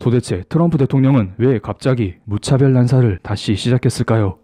도대체 트럼프 대통령은 왜 갑자기 무차별 난사를 다시 시작했을까요?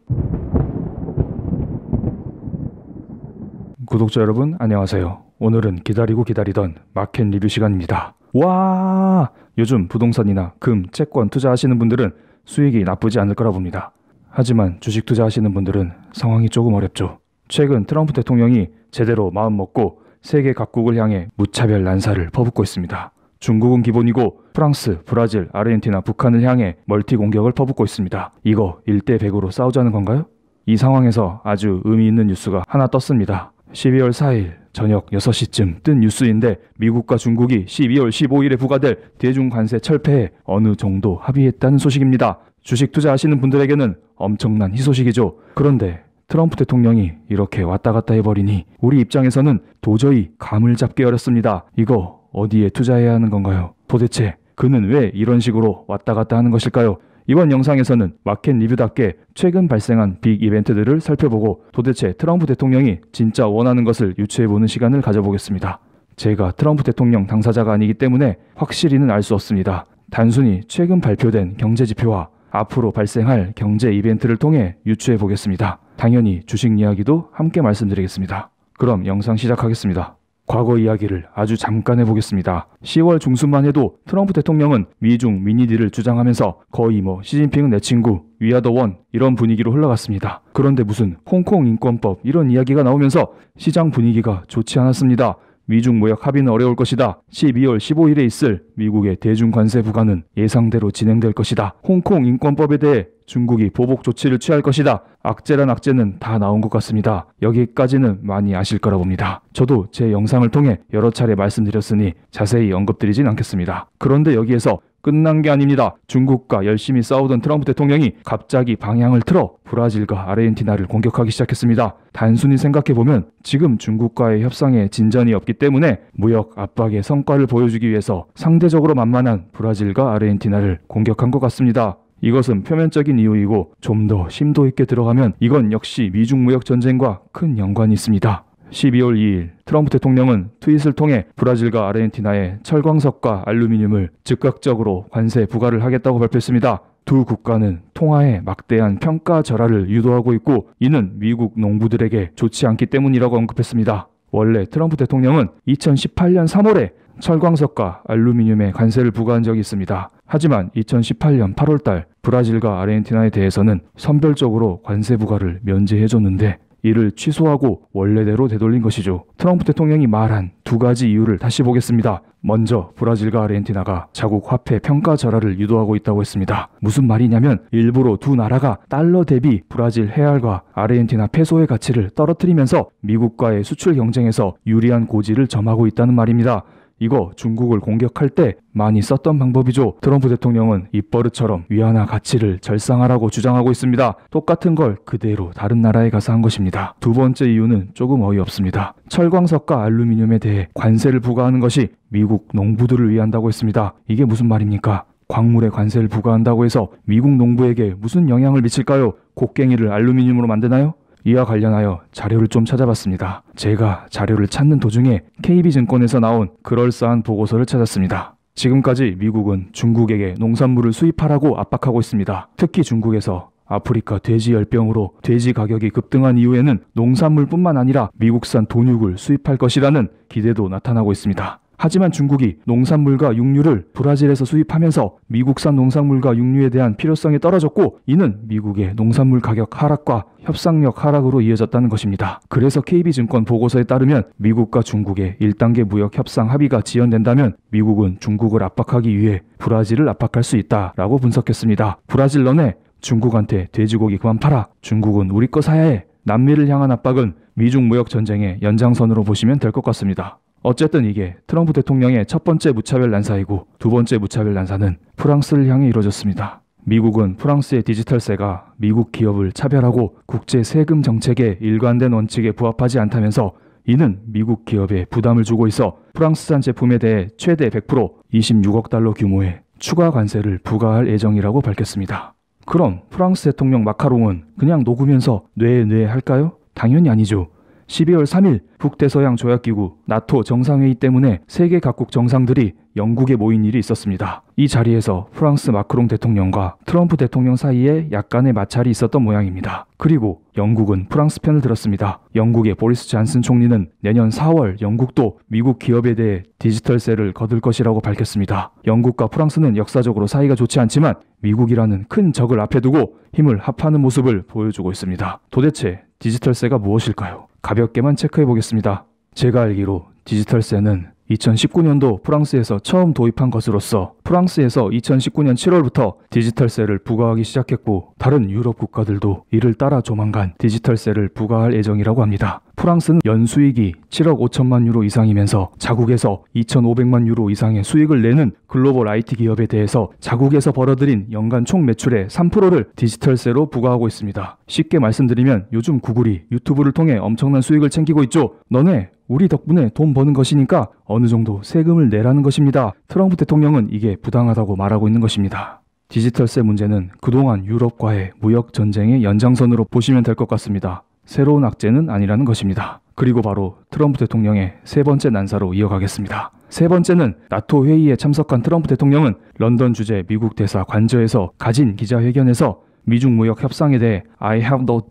구독자 여러분 안녕하세요. 오늘은 기다리고 기다리던 마켓 리뷰 시간입니다. 와! 요즘 부동산이나 금, 채권 투자하시는 분들은 수익이 나쁘지 않을 거라 봅니다. 하지만 주식 투자하시는 분들은 상황이 조금 어렵죠. 최근 트럼프 대통령이 제대로 마음먹고 세계 각국을 향해 무차별 난사를 퍼붓고 있습니다. 중국은 기본이고 프랑스, 브라질, 아르헨티나, 북한을 향해 멀티 공격을 퍼붓고 있습니다. 이거 1대100으로 싸우자는 건가요? 이 상황에서 아주 의미 있는 뉴스가 하나 떴습니다. 12월 4일 저녁 6시쯤 뜬 뉴스인데 미국과 중국이 12월 15일에 부과될 대중 관세 철폐에 어느 정도 합의했다는 소식입니다. 주식 투자하시는 분들에게는 엄청난 희소식이죠. 그런데 트럼프 대통령이 이렇게 왔다 갔다 해버리니 우리 입장에서는 도저히 감을 잡기 어렵습니다. 이거 어디에 투자해야 하는 건가요? 도대체 그는 왜 이런 식으로 왔다 갔다 하는 것일까요? 이번 영상에서는 마켓 리뷰답게 최근 발생한 빅 이벤트들을 살펴보고 도대체 트럼프 대통령이 진짜 원하는 것을 유추해보는 시간을 가져보겠습니다. 제가 트럼프 대통령 당사자가 아니기 때문에 확실히는 알 수 없습니다. 단순히 최근 발표된 경제지표와 앞으로 발생할 경제 이벤트를 통해 유추해보겠습니다. 당연히 주식 이야기도 함께 말씀드리겠습니다. 그럼 영상 시작하겠습니다. 과거 이야기를 아주 잠깐 해보겠습니다. 10월 중순만 해도 트럼프 대통령은 미중 미니딜을 주장하면서 거의 시진핑은 내 친구, 위아더 원 이런 분위기로 흘러갔습니다. 그런데 무슨 홍콩 인권법 이런 이야기가 나오면서 시장 분위기가 좋지 않았습니다. 미중 무역 합의는 어려울 것이다. 12월 15일에 있을 미국의 대중 관세 부과는 예상대로 진행될 것이다. 홍콩 인권법에 대해 중국이 보복 조치를 취할 것이다. 악재란 악재는 다 나온 것 같습니다. 여기까지는 많이 아실 거라 봅니다. 저도 제 영상을 통해 여러 차례 말씀드렸으니 자세히 언급드리진 않겠습니다. 그런데 여기에서 끝난 게 아닙니다. 중국과 열심히 싸우던 트럼프 대통령이 갑자기 방향을 틀어 브라질과 아르헨티나를 공격하기 시작했습니다. 단순히 생각해보면 지금 중국과의 협상에 진전이 없기 때문에 무역 압박의 성과를 보여주기 위해서 상대적으로 만만한 브라질과 아르헨티나를 공격한 것 같습니다. 이것은 표면적인 이유이고 좀 더 심도 있게 들어가면 이건 역시 미중 무역 전쟁과 큰 연관이 있습니다. 12월 2일 트럼프 대통령은 트윗을 통해 브라질과 아르헨티나의 철광석과 알루미늄을 즉각적으로 관세 부과를 하겠다고 발표했습니다. 두 국가는 통화에 막대한 평가 절하를 유도하고 있고 이는 미국 농부들에게 좋지 않기 때문이라고 언급했습니다. 원래 트럼프 대통령은 2018년 3월에 철광석과 알루미늄에 관세를 부과한 적이 있습니다. 하지만 2018년 8월달 브라질과 아르헨티나에 대해서는 선별적으로 관세 부과를 면제해줬는데 이를 취소하고 원래대로 되돌린 것이죠. 트럼프 대통령이 말한 두 가지 이유를 다시 보겠습니다. 먼저 브라질과 아르헨티나가 자국 화폐 평가 절하를 유도하고 있다고 했습니다. 무슨 말이냐면 일부러 두 나라가 달러 대비 브라질 헤알과 아르헨티나 페소의 가치를 떨어뜨리면서 미국과의 수출 경쟁에서 유리한 고지를 점하고 있다는 말입니다. 이거 중국을 공격할 때 많이 썼던 방법이죠. 트럼프 대통령은 입버릇처럼 위안화 가치를 절상하라고 주장하고 있습니다. 똑같은 걸 그대로 다른 나라에 가서 한 것입니다. 두 번째 이유는 조금 어이없습니다. 철광석과 알루미늄에 대해 관세를 부과하는 것이 미국 농부들을 위한다고 했습니다. 이게 무슨 말입니까? 광물에 관세를 부과한다고 해서 미국 농부에게 무슨 영향을 미칠까요? 곡괭이를 알루미늄으로 만드나요? 이와 관련하여 자료를 좀 찾아봤습니다. 제가 자료를 찾는 도중에 KB증권에서 나온 그럴싸한 보고서를 찾았습니다. 지금까지 미국은 중국에게 농산물을 수입하라고 압박하고 있습니다. 특히 중국에서 아프리카 돼지 열병으로 돼지 가격이 급등한 이후에는 농산물뿐만 아니라 미국산 돈육을 수입할 것이라는 기대도 나타나고 있습니다. 하지만 중국이 농산물과 육류를 브라질에서 수입하면서 미국산 농산물과 육류에 대한 필요성이 떨어졌고 이는 미국의 농산물 가격 하락과 협상력 하락으로 이어졌다는 것입니다. 그래서 KB증권 보고서에 따르면 미국과 중국의 1단계 무역 협상 합의가 지연된다면 미국은 중국을 압박하기 위해 브라질을 압박할 수 있다라고 분석했습니다. 브라질 너네 중국한테 돼지고기 그만 팔아. 중국은 우리 거 사야 해. 남미를 향한 압박은 미중 무역 전쟁의 연장선으로 보시면 될 것 같습니다. 어쨌든 이게 트럼프 대통령의 첫 번째 무차별 난사이고 두 번째 무차별 난사는 프랑스를 향해 이루어졌습니다. 미국은 프랑스의 디지털세가 미국 기업을 차별하고 국제 세금 정책의 일관된 원칙에 부합하지 않다면서 이는 미국 기업에 부담을 주고 있어 프랑스산 제품에 대해 최대 100% 26억 달러 규모의 추가 관세를 부과할 예정이라고 밝혔습니다. 그럼 프랑스 대통령 마카롱은 그냥 녹으면서 뇌 할까요? 당연히 아니죠. 12월 3일 북대서양 조약기구 나토 정상회의 때문에 세계 각국 정상들이 영국에 모인 일이 있었습니다. 이 자리에서 프랑스 마크롱 대통령과 트럼프 대통령 사이에 약간의 마찰이 있었던 모양입니다. 그리고 영국은 프랑스 편을 들었습니다. 영국의 보리스 잔슨 총리는 내년 4월 영국도 미국 기업에 대해 디지털세를 거둘 것이라고 밝혔습니다. 영국과 프랑스는 역사적으로 사이가 좋지 않지만 미국이라는 큰 적을 앞에 두고 힘을 합하는 모습을 보여주고 있습니다. 도대체 디지털세가 무엇일까요? 가볍게만 체크해 보겠습니다. 제가 알기로 디지털세는 2019년도 프랑스에서 처음 도입한 것으로서 프랑스에서 2019년 7월부터 디지털세를 부과하기 시작했고 다른 유럽 국가들도 이를 따라 조만간 디지털세를 부과할 예정이라고 합니다. 프랑스는 연수익이 7억 5천만 유로 이상이면서 자국에서 2,500만 유로 이상의 수익을 내는 글로벌 IT 기업에 대해서 자국에서 벌어들인 연간 총 매출의 3%를 디지털세로 부과하고 있습니다. 쉽게 말씀드리면 요즘 구글이 유튜브를 통해 엄청난 수익을 챙기고 있죠. 너네 우리 덕분에 돈 버는 것이니까 어느 정도 세금을 내라는 것입니다. 트럼프 대통령은 이게 부당하다고 말하고 있는 것입니다. 디지털세 문제는 그동안 유럽과의 무역 전쟁의 연장선으로 보시면 될 것 같습니다. 새로운 악재는 아니라는 것입니다. 그리고 바로 트럼프 대통령의 세 번째 난사로 이어가겠습니다. 세 번째는 나토 회의에 참석한 트럼프 대통령은 런던 주재 미국 대사 관저에서 가진 기자회견에서 미중 무역 협상에 대해 I have no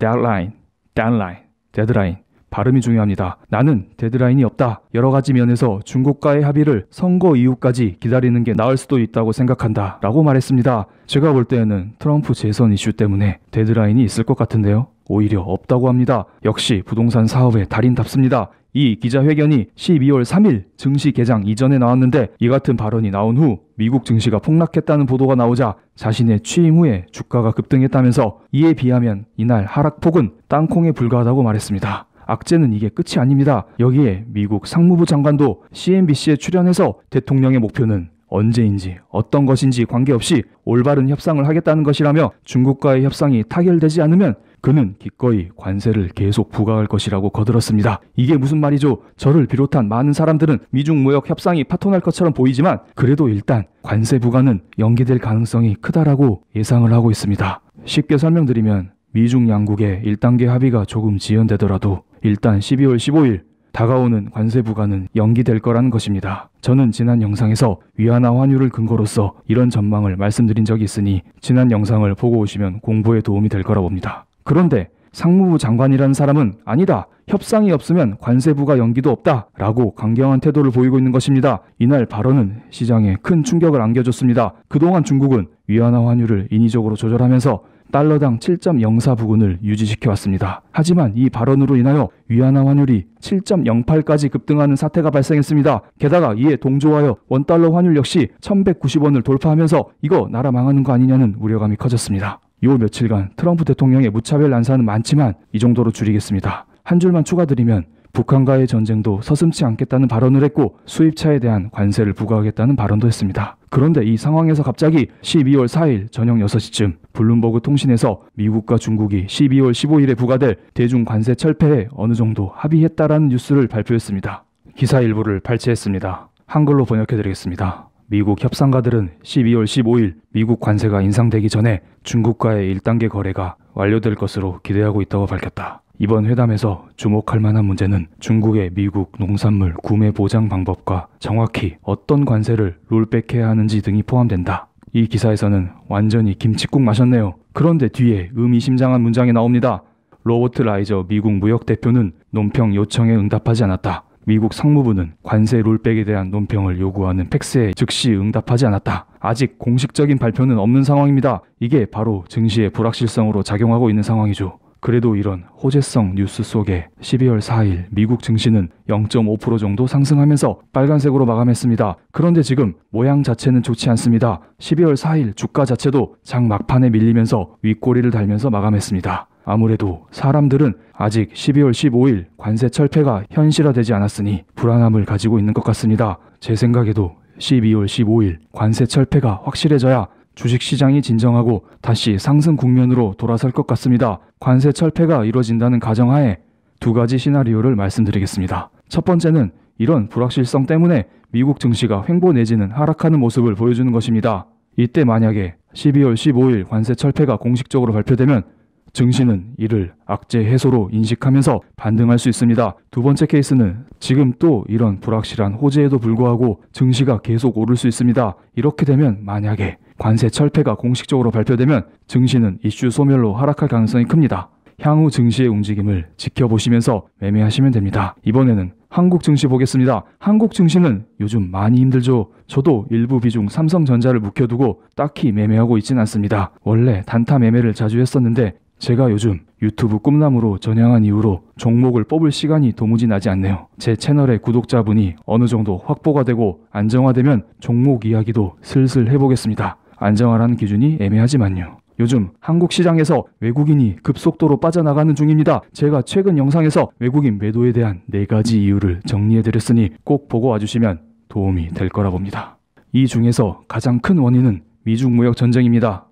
데드라인 발음이 중요합니다. 나는 데드라인이 없다. 여러 가지 면에서 중국과의 합의를 선거 이후까지 기다리는 게 나을 수도 있다고 생각한다 라고 말했습니다. 제가 볼 때에는 트럼프 재선 이슈 때문에 데드라인이 있을 것 같은데요. 오히려 없다고 합니다. 역시 부동산 사업의 달인답습니다. 이 기자회견이 12월 3일 증시 개장 이전에 나왔는데 이 같은 발언이 나온 후 미국 증시가 폭락했다는 보도가 나오자 자신의 취임 후에 주가가 급등했다면서 이에 비하면 이날 하락폭은 땅콩에 불과하다고 말했습니다. 악재는 이게 끝이 아닙니다. 여기에 미국 상무부 장관도 CNBC에 출연해서 대통령의 목표는 언제인지 어떤 것인지 관계없이 올바른 협상을 하겠다는 것이라며 중국과의 협상이 타결되지 않으면 그는 기꺼이 관세를 계속 부과할 것이라고 거들었습니다. 이게 무슨 말이죠? 저를 비롯한 많은 사람들은 미중 무역 협상이 파토날 것처럼 보이지만 그래도 일단 관세 부과는 연기될 가능성이 크다라고 예상을 하고 있습니다. 쉽게 설명드리면 미중 양국의 1단계 합의가 조금 지연되더라도 일단 12월 15일 다가오는 관세 부과는 연기될 거라는 것입니다. 저는 지난 영상에서 위안화 환율을 근거로서 이런 전망을 말씀드린 적이 있으니 지난 영상을 보고 오시면 공부에 도움이 될 거라 봅니다. 그런데 상무부 장관이라는 사람은 아니다. 협상이 없으면 관세 부과 연기도 없다 라고 강경한 태도를 보이고 있는 것입니다. 이날 발언은 시장에 큰 충격을 안겨줬습니다. 그동안 중국은 위안화 환율을 인위적으로 조절하면서 달러당 7.04 부근을 유지시켜왔습니다. 하지만 이 발언으로 인하여 위안화 환율이 7.08까지 급등하는 사태가 발생했습니다. 게다가 이에 동조하여 원달러 환율 역시 1190원을 돌파하면서 이거 나라 망하는 거 아니냐는 우려감이 커졌습니다. 요 며칠간 트럼프 대통령의 무차별 난사는 많지만 이 정도로 줄이겠습니다. 한 줄만 추가드리면 북한과의 전쟁도 서슴지 않겠다는 발언을 했고 수입차에 대한 관세를 부과하겠다는 발언도 했습니다. 그런데 이 상황에서 갑자기 12월 4일 저녁 6시쯤 블룸버그 통신에서 미국과 중국이 12월 15일에 부과될 대중 관세 철폐에 어느 정도 합의했다라는 뉴스를 발표했습니다. 기사 일부를 발췌했습니다. 한글로 번역해드리겠습니다. 미국 협상가들은 12월 15일 미국 관세가 인상되기 전에 중국과의 1단계 거래가 완료될 것으로 기대하고 있다고 밝혔다. 이번 회담에서 주목할 만한 문제는 중국의 미국 농산물 구매 보장 방법과 정확히 어떤 관세를 롤백해야 하는지 등이 포함된다. 이 기사에서는 완전히 김칫국 마셨네요. 그런데 뒤에 의미심장한 문장이 나옵니다. 로버트 라이저 미국 무역대표는 논평 요청에 응답하지 않았다. 미국 상무부는 관세 롤백에 대한 논평을 요구하는 팩스에 즉시 응답하지 않았다. 아직 공식적인 발표는 없는 상황입니다. 이게 바로 증시의 불확실성으로 작용하고 있는 상황이죠. 그래도 이런 호재성 뉴스 속에 12월 4일 미국 증시는 0.5% 정도 상승하면서 빨간색으로 마감했습니다. 그런데 지금 모양 자체는 좋지 않습니다. 12월 4일 주가 자체도 장 막판에 밀리면서 윗꼬리를 달면서 마감했습니다. 아무래도 사람들은 아직 12월 15일 관세 철폐가 현실화되지 않았으니 불안함을 가지고 있는 것 같습니다. 제 생각에도 12월 15일 관세 철폐가 확실해져야 주식시장이 진정하고 다시 상승 국면으로 돌아설 것 같습니다. 관세 철폐가 이루어진다는 가정하에 두 가지 시나리오를 말씀드리겠습니다. 첫 번째는 이런 불확실성 때문에 미국 증시가 횡보 내지는 하락하는 모습을 보여주는 것입니다. 이때 만약에 12월 15일 관세 철폐가 공식적으로 발표되면 증시는 이를 악재 해소로 인식하면서 반등할 수 있습니다. 두 번째 케이스는 지금 또 이런 불확실한 호재에도 불구하고 증시가 계속 오를 수 있습니다. 이렇게 되면 만약에 관세 철폐가 공식적으로 발표되면 증시는 이슈 소멸로 하락할 가능성이 큽니다. 향후 증시의 움직임을 지켜보시면서 매매하시면 됩니다. 이번에는 한국 증시 보겠습니다. 한국 증시는 요즘 많이 힘들죠. 저도 일부 비중 삼성전자를 묵혀두고 딱히 매매하고 있진 않습니다. 원래 단타 매매를 자주 했었는데 제가 요즘 유튜브 꿈나무로 전향한 이후로 종목을 뽑을 시간이 도무지 나지 않네요. 제 채널의 구독자분이 어느 정도 확보가 되고 안정화되면 종목 이야기도 슬슬 해보겠습니다. 안정화라는 기준이 애매하지만요. 요즘 한국 시장에서 외국인이 급속도로 빠져나가는 중입니다. 제가 최근 영상에서 외국인 매도에 대한 4가지 이유를 정리해드렸으니 꼭 보고 와주시면 도움이 될 거라 봅니다. 이 중에서 가장 큰 원인은 미중 무역 전쟁입니다.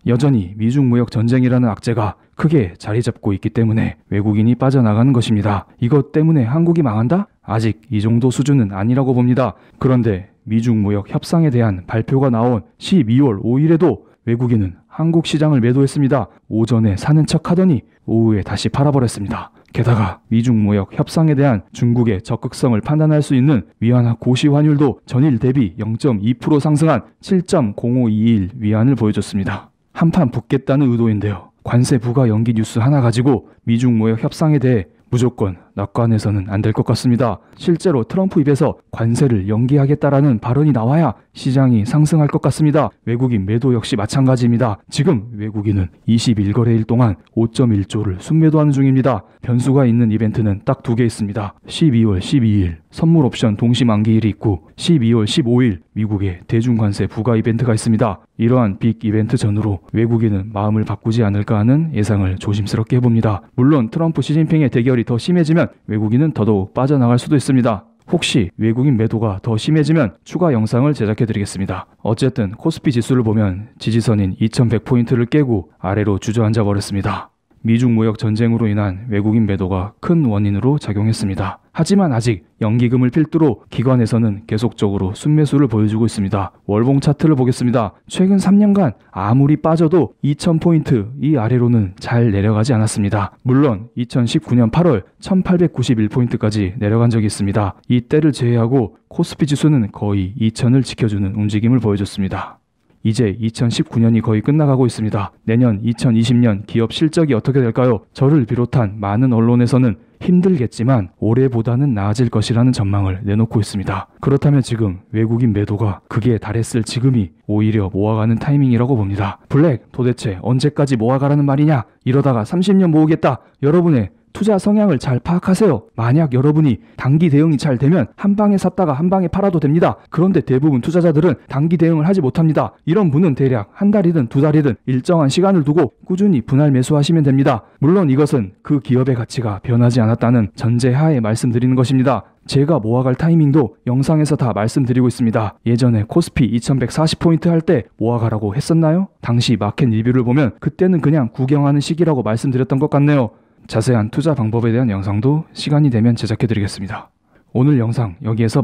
여전히 미중 무역 전쟁이라는 악재가 크게 자리 잡고 있기 때문에 외국인이 빠져나가는 것입니다. 이것 때문에 한국이 망한다? 아직 이 정도 수준은 아니라고 봅니다. 그런데 미중 무역 협상에 대한 발표가 나온 12월 5일에도 외국인은 한국 시장을 매도했습니다. 오전에 사는 척 하더니 오후에 다시 팔아버렸습니다. 게다가 미중 무역 협상에 대한 중국의 적극성을 판단할 수 있는 위안화 고시 환율도 전일 대비 0.2% 상승한 7.0521 위안을 보여줬습니다. 한판 붙겠다는 의도인데요. 관세 부과 연기 뉴스 하나 가지고 미중 무역 협상에 대해 무조건 낙관해서는 안 될 것 같습니다. 실제로 트럼프 입에서 관세를 연기하겠다라는 발언이 나와야 시장이 상승할 것 같습니다. 외국인 매도 역시 마찬가지입니다. 지금 외국인은 21거래일 동안 5.1조를 순매도하는 중입니다. 변수가 있는 이벤트는 딱 2개 있습니다. 12월 12일 선물 옵션 동시 만기일이 있고 12월 15일 미국의 대중관세 부과 이벤트가 있습니다. 이러한 빅 이벤트 전후로 외국인은 마음을 바꾸지 않을까 하는 예상을 조심스럽게 해봅니다. 물론 트럼프 시진핑의 대결이 더 심해지면 외국인은 더더욱 빠져나갈 수도 있습니다. 혹시 외국인 매도가 더 심해지면 추가 영상을 제작해드리겠습니다. 어쨌든 코스피 지수를 보면 지지선인 2100포인트를 깨고 아래로 주저앉아 버렸습니다. 미중 무역 전쟁으로 인한 외국인 매도가 큰 원인으로 작용했습니다. 하지만 아직 연기금을 필두로 기관에서는 계속적으로 순매수를 보여주고 있습니다. 월봉 차트를 보겠습니다. 최근 3년간 아무리 빠져도 2000포인트 이 아래로는 잘 내려가지 않았습니다. 물론 2019년 8월 1891포인트까지 내려간 적이 있습니다. 이때를 제외하고 코스피 지수는 거의 2000을 지켜주는 움직임을 보여줬습니다. 이제 2019년이 거의 끝나가고 있습니다. 내년 2020년 기업 실적이 어떻게 될까요? 저를 비롯한 많은 언론에서는 힘들겠지만 올해보다는 나아질 것이라는 전망을 내놓고 있습니다. 그렇다면 지금 외국인 매도가 극에 달했을 지금이 오히려 모아가는 타이밍이라고 봅니다. 블랙, 도대체 언제까지 모아가라는 말이냐? 이러다가 30년 모으겠다. 여러분의 투자 성향을 잘 파악하세요. 만약 여러분이 단기 대응이 잘 되면 한 방에 샀다가 한 방에 팔아도 됩니다. 그런데 대부분 투자자들은 단기 대응을 하지 못합니다. 이런 분은 대략 한 달이든 2달이든 일정한 시간을 두고 꾸준히 분할 매수하시면 됩니다. 물론 이것은 그 기업의 가치가 변하지 않았다는 전제하에 말씀드리는 것입니다. 제가 모아갈 타이밍도 영상에서 다 말씀드리고 있습니다. 예전에 코스피 2140포인트 할 때 모아가라고 했었나요? 당시 마켓 리뷰를 보면 그때는 그냥 구경하는 시기라고 말씀드렸던 것 같네요. 자세한 투자 방법에 대한 영상도 시간이 되면 제작해드리겠습니다. 오늘 영상 여기에서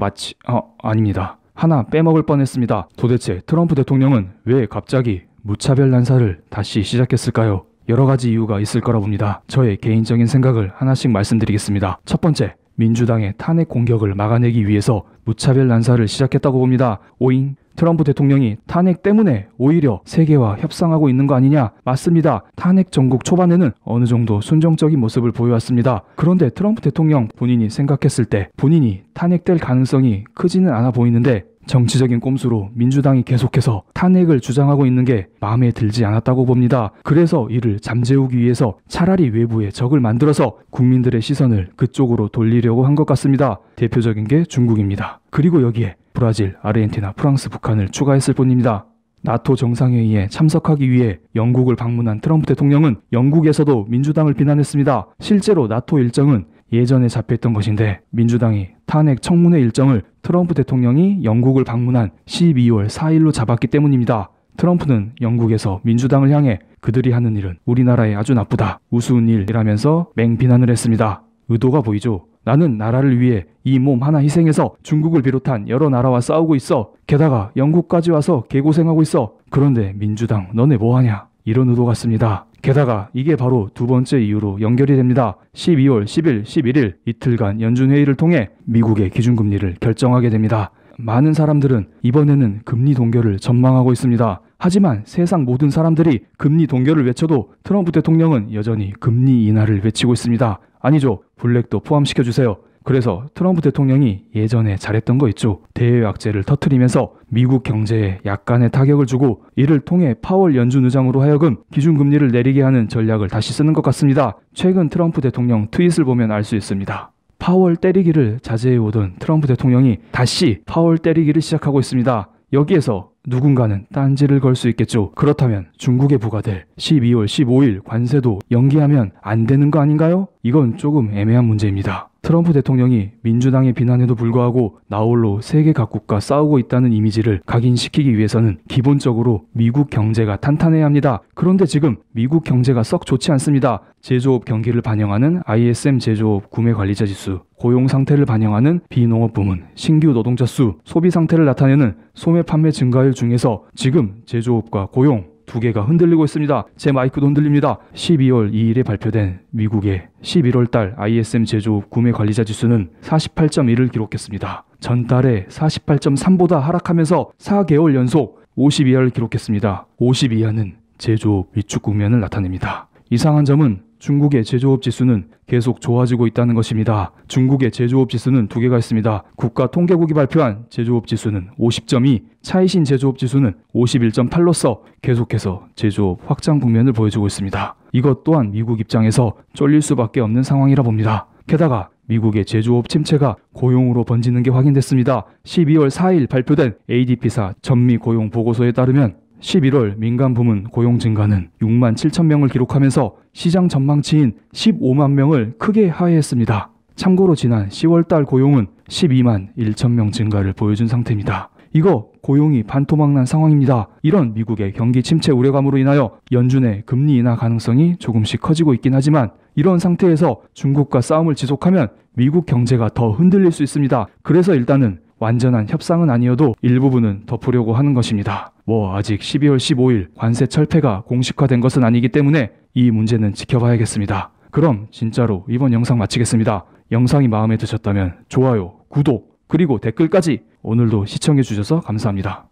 아닙니다. 하나 빼먹을 뻔했습니다. 도대체 트럼프 대통령은 왜 갑자기 무차별 난사를 다시 시작했을까요? 여러 가지 이유가 있을 거라 봅니다. 저의 개인적인 생각을 하나씩 말씀드리겠습니다. 첫 번째, 민주당의 탄핵 공격을 막아내기 위해서 무차별 난사를 시작했다고 봅니다. 오잉? 트럼프 대통령이 탄핵 때문에 오히려 세계와 협상하고 있는 거 아니냐? 맞습니다. 탄핵 전국 초반에는 어느 정도 순정적인 모습을 보여왔습니다. 그런데 트럼프 대통령 본인이 생각했을 때 본인이 탄핵될 가능성이 크지는 않아 보이는데 정치적인 꼼수로 민주당이 계속해서 탄핵을 주장하고 있는 게 마음에 들지 않았다고 봅니다. 그래서 이를 잠재우기 위해서 차라리 외부에 적을 만들어서 국민들의 시선을 그쪽으로 돌리려고 한 것 같습니다. 대표적인 게 중국입니다. 그리고 여기에 브라질, 아르헨티나, 프랑스, 북한을 추가했을 뿐입니다. 나토 정상회의에 참석하기 위해 영국을 방문한 트럼프 대통령은 영국에서도 민주당을 비난했습니다. 실제로 나토 일정은 예전에 잡혀있던 것인데 민주당이 탄핵 청문회 일정을 트럼프 대통령이 영국을 방문한 12월 4일로 잡았기 때문입니다. 트럼프는 영국에서 민주당을 향해 그들이 하는 일은 우리나라에 아주 나쁘다, 우스운 일이라면서 맹비난을 했습니다. 의도가 보이죠? 나는 나라를 위해 이 몸 하나 희생해서 중국을 비롯한 여러 나라와 싸우고 있어. 게다가 영국까지 와서 개고생하고 있어. 그런데 민주당 너네 뭐하냐? 이런 의도 같습니다. 게다가 이게 바로 두 번째 이유로 연결이 됩니다. 12월 10일, 11일 이틀간 연준회의를 통해 미국의 기준금리를 결정하게 됩니다. 많은 사람들은 이번에는 금리 동결을 전망하고 있습니다. 하지만 세상 모든 사람들이 금리 동결을 외쳐도 트럼프 대통령은 여전히 금리 인하를 외치고 있습니다. 아니죠. 블랙도 포함시켜주세요. 그래서 트럼프 대통령이 예전에 잘했던 거 있죠. 대외 악재를 터뜨리면서 미국 경제에 약간의 타격을 주고 이를 통해 파월 연준 의장으로 하여금 기준금리를 내리게 하는 전략을 다시 쓰는 것 같습니다. 최근 트럼프 대통령 트윗을 보면 알 수 있습니다. 파월 때리기를 자제해오던 트럼프 대통령이 다시 파월 때리기를 시작하고 있습니다. 여기에서 누군가는 딴지를 걸 수 있겠죠. 그렇다면 중국에 부과될 12월 15일 관세도 연기하면 안 되는 거 아닌가요? 이건 조금 애매한 문제입니다. 트럼프 대통령이 민주당의 비난에도 불구하고 나홀로 세계 각국과 싸우고 있다는 이미지를 각인시키기 위해서는 기본적으로 미국 경제가 탄탄해야 합니다. 그런데 지금 미국 경제가 썩 좋지 않습니다. 제조업 경기를 반영하는 ISM 제조업 구매관리자 지수, 고용 상태를 반영하는 비농업 부문, 신규 노동자 수, 소비 상태를 나타내는 소매 판매 증가율 중에서 지금 제조업과 고용 두 개가 흔들리고 있습니다. 제 마이크도 흔들립니다. 12월 2일에 발표된 미국의 11월 달 ISM 제조업 구매 관리자 지수는 48.1을 기록했습니다. 전달에 48.3보다 하락하면서 4개월 연속 50 이하를 기록했습니다. 50 이하는 제조업 위축 국면을 나타냅니다. 이상한 점은 중국의 제조업 지수는 계속 좋아지고 있다는 것입니다. 중국의 제조업 지수는 두 개가 있습니다. 국가통계국이 발표한 제조업 지수는 50.2, 차이신 제조업 지수는 51.8로서 계속해서 제조업 확장 국면을 보여주고 있습니다. 이것 또한 미국 입장에서 쫄릴 수밖에 없는 상황이라 봅니다. 게다가 미국의 제조업 침체가 고용으로 번지는 게 확인됐습니다. 12월 4일 발표된 ADP사 전미 고용 보고서에 따르면 11월 민간 부문 고용 증가는 6만 7천 명을 기록하면서 시장 전망치인 15만 명을 크게 하회했습니다. 참고로 지난 10월 달 고용은 12만 1천 명 증가를 보여준 상태입니다. 이거 고용이 반토막난 상황입니다. 이런 미국의 경기 침체 우려감으로 인하여 연준의 금리 인하 가능성이 조금씩 커지고 있긴 하지만 이런 상태에서 중국과 싸움을 지속하면 미국 경제가 더 흔들릴 수 있습니다. 그래서 일단은 완전한 협상은 아니어도 일부분은 덮으려고 하는 것입니다. 아직 12월 15일 관세 철폐가 공식화된 것은 아니기 때문에 이 문제는 지켜봐야겠습니다. 그럼 진짜로 이번 영상 마치겠습니다. 영상이 마음에 드셨다면 좋아요, 구독, 그리고 댓글까지 오늘도 시청해주셔서 감사합니다.